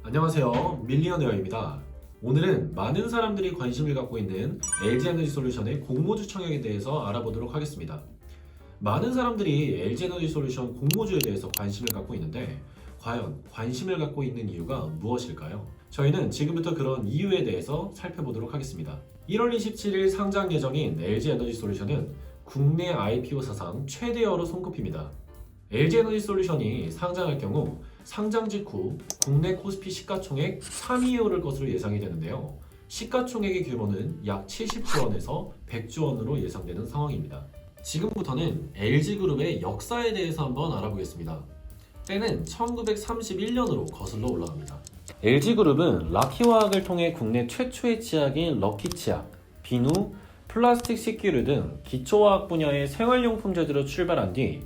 안녕하세요. 밀리언웨어입니다. 오늘은 많은 사람들이 관심을 갖고 있는 LG에너지솔루션의 공모주 청약에 대해서 알아보도록 하겠습니다. 많은 사람들이 LG에너지솔루션 공모주에 대해서 관심을 갖고 있는데 과연 관심을 갖고 있는 이유가 무엇일까요? 저희는 지금부터 그런 이유에 대해서 살펴보도록 하겠습니다. 1월 27일 상장 예정인 LG에너지솔루션은 국내 IPO 사상 최대어로 손꼽힙니다. LG에너지솔루션이 상장할 경우 상장 직후 국내 코스피 시가총액 3위에 오를 것으로 예상이 되는데요. 시가총액의 규모는 약 70조 원에서 100조 원으로 예상되는 상황입니다. 지금부터는 LG그룹의 역사에 대해서 한번 알아보겠습니다. 때는 1931년으로 거슬러 올라갑니다. LG그룹은 락히화학을 통해 국내 최초의 치약인 럭키치약, 비누, 플라스틱 식기류 등 기초화학 분야의 생활용품 제조로 출발한 뒤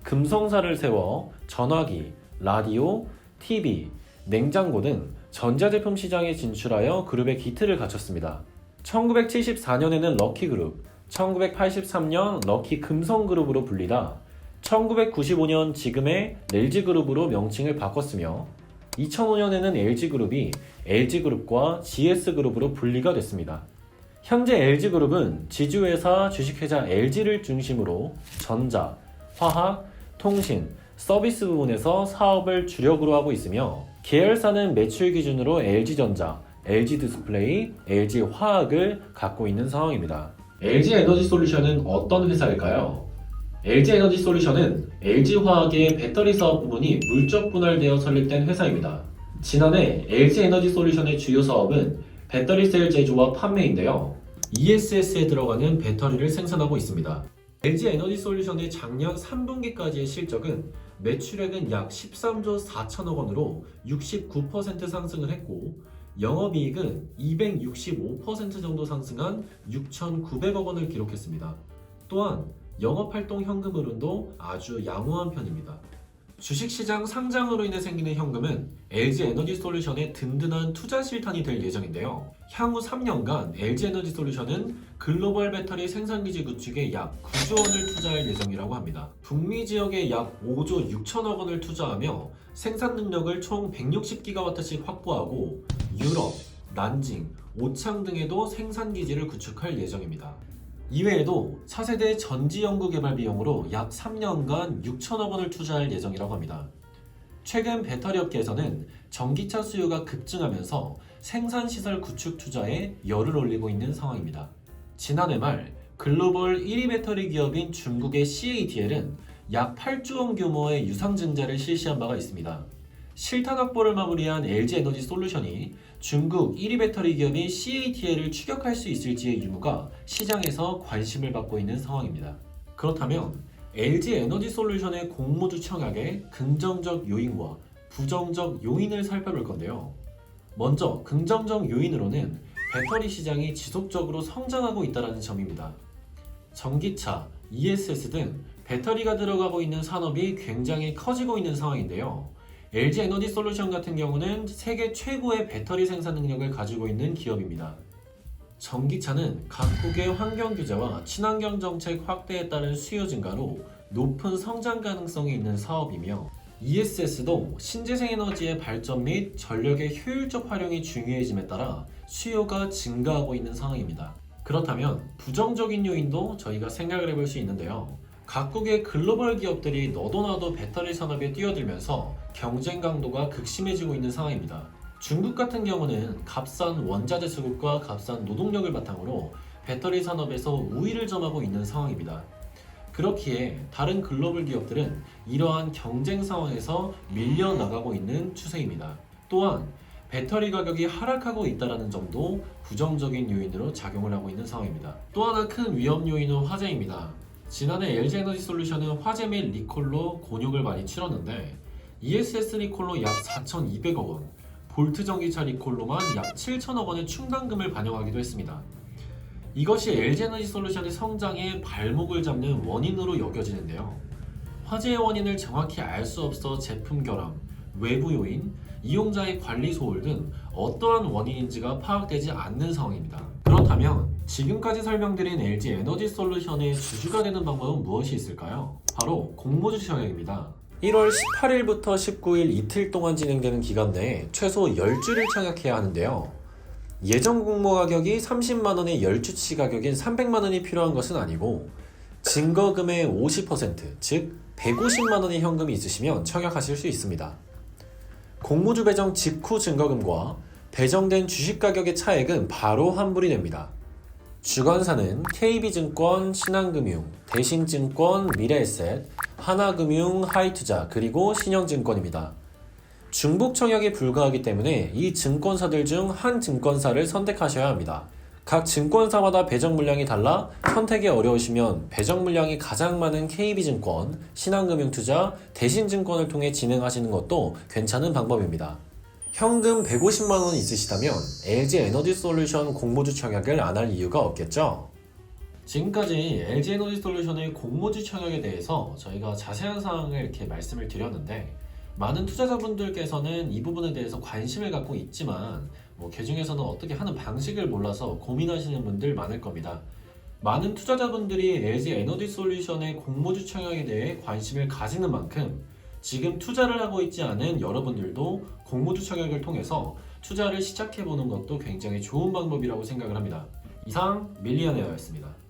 금성사를 세워 전화기, 라디오, TV, 냉장고 등 전자제품 시장에 진출하여 그룹의 기틀을 갖췄습니다. 1974년에는 럭키그룹, 1983년 럭키금성그룹으로 불리다 1995년 지금의 LG그룹으로 명칭을 바꿨으며 2005년에는 LG그룹이 LG그룹과 GS그룹으로 분리가 됐습니다. 현재 LG그룹은 지주회사 주식회사 LG를 중심으로 전자, 화학, 통신, 서비스 부분에서 사업을 주력으로 하고 있으며 계열사는 매출 기준으로 LG전자, LG디스플레이, LG화학을 갖고 있는 상황입니다. LG에너지솔루션은 어떤 회사일까요? LG에너지솔루션은 LG화학의 배터리 사업 부문이 물적 분할되어 설립된 회사입니다. 지난해 LG에너지솔루션의 주요 사업은 배터리셀 제조와 판매인데요. ESS에 들어가는 배터리를 생산하고 있습니다. LG에너지솔루션의 작년 3분기까지의 실적은 매출액은 약 13조 4천억 원으로 69% 상승을 했고 영업이익은 265% 정도 상승한 6,900억 원을 기록했습니다. 또한 영업활동 현금 흐름도 아주 양호한 편입니다. 주식시장 상장으로 인해 생기는 현금은 LG에너지솔루션의 든든한 투자 실탄이 될 예정인데요. 향후 3년간 LG에너지솔루션은 글로벌 배터리 생산기지 구축에 약 9조 원을 투자할 예정이라고 합니다. 북미 지역에 약 5조 6천억 원을 투자하며 생산 능력을 총 160기가와트씩 확보하고 유럽, 난징, 오창 등에도 생산기지를 구축할 예정입니다. 이외에도 차세대 전지연구개발 비용으로 약 3년간 6천억 원을 투자할 예정이라고 합니다. 최근 배터리 업계에서는 전기차 수요가 급증하면서 생산시설 구축 투자에 열을 올리고 있는 상황입니다. 지난해 말 글로벌 1위 배터리 기업인 중국의 CATL은 약 8조 원 규모의 유상증자를 실시한 바가 있습니다. 실탄 확보를 마무리한 LG에너지솔루션이 중국 1위 배터리 기업인 CATL을 추격할 수 있을지의 유무가 시장에서 관심을 받고 있는 상황입니다. 그렇다면 LG에너지솔루션의 공모주 청약의 긍정적 요인과 부정적 요인을 살펴볼 건데요. 먼저 긍정적 요인으로는 배터리 시장이 지속적으로 성장하고 있다는 점입니다. 전기차, ESS 등 배터리가 들어가고 있는 산업이 굉장히 커지고 있는 상황인데요. LG에너지솔루션 같은 경우는 세계 최고의 배터리 생산 능력을 가지고 있는 기업입니다. 전기차는 각국의 환경 규제와 친환경 정책 확대에 따른 수요 증가로 높은 성장 가능성이 있는 사업이며 ESS도 신재생 에너지의 발전 및 전력의 효율적 활용이 중요해짐에 따라 수요가 증가하고 있는 상황입니다. 그렇다면 부정적인 요인도 저희가 생각을 해볼 수 있는데요. 각국의 글로벌 기업들이 너도나도 배터리 산업에 뛰어들면서 경쟁 강도가 극심해지고 있는 상황입니다. 중국 같은 경우는 값싼 원자재 수급과 값싼 노동력을 바탕으로 배터리 산업에서 우위를 점하고 있는 상황입니다. 그렇기에 다른 글로벌 기업들은 이러한 경쟁 상황에서 밀려나가고 있는 추세입니다. 또한 배터리 가격이 하락하고 있다는 점도 부정적인 요인으로 작용을 하고 있는 상황입니다. 또 하나 큰 위험 요인은 화재입니다. 지난해 LG에너지솔루션은 화재 및 리콜로 곤욕을 많이 치렀는데 ESS 리콜로 약 4,200억 원, 볼트 전기차 리콜로만 약 7천억 원의 충당금을 반영하기도 했습니다. 이것이 LG에너지솔루션의 성장에 발목을 잡는 원인으로 여겨지는데요. 화재의 원인을 정확히 알 수 없어 제품 결함, 외부 요인, 이용자의 관리 소홀 등 어떠한 원인인지가 파악되지 않는 상황입니다. 그렇다면 지금까지 설명드린 LG에너지솔루션의 주주가 되는 방법은 무엇이 있을까요? 바로 공모주 청약입니다. 1월 18일부터 19일 이틀 동안 진행되는 기간 내에 최소 10주를 청약해야 하는데요. 예정 공모 가격이 30만원의 10주치 가격인 300만원이 필요한 것은 아니고 증거금의 50%, 즉 150만원의 현금이 있으시면 청약하실 수 있습니다. 공모주 배정 직후 증거금과 배정된 주식 가격의 차액은 바로 환불이 됩니다. 주관사는 KB증권, 신한금융, 대신증권, 미래에셋, 하나금융, 하이투자, 그리고 신영증권입니다. 중복 청약에 불과하기 때문에 이 증권사들 중 한 증권사를 선택하셔야 합니다. 각 증권사마다 배정 물량이 달라 선택이 어려우시면 배정 물량이 가장 많은 KB증권, 신한금융투자, 대신증권을 통해 진행하시는 것도 괜찮은 방법입니다. 현금 150만원 있으시다면 LG에너지솔루션 공모주 청약을 안 할 이유가 없겠죠? 지금까지 LG에너지솔루션의 공모주 청약에 대해서 저희가 자세한 사항을 이렇게 말씀을 드렸는데 많은 투자자분들께서는 이 부분에 대해서 관심을 갖고 있지만 그 중에서는 어떻게 하는 방식을 몰라서 고민하시는 분들 많을 겁니다. 많은 투자자분들이 LG에너지솔루션의 공모주 청약에 대해 관심을 가지는 만큼 지금 투자를 하고 있지 않은 여러분들도 공모주 청약을 통해서 투자를 시작해보는 것도 굉장히 좋은 방법이라고 생각을 합니다. 이상 밀리언웨어였습니다.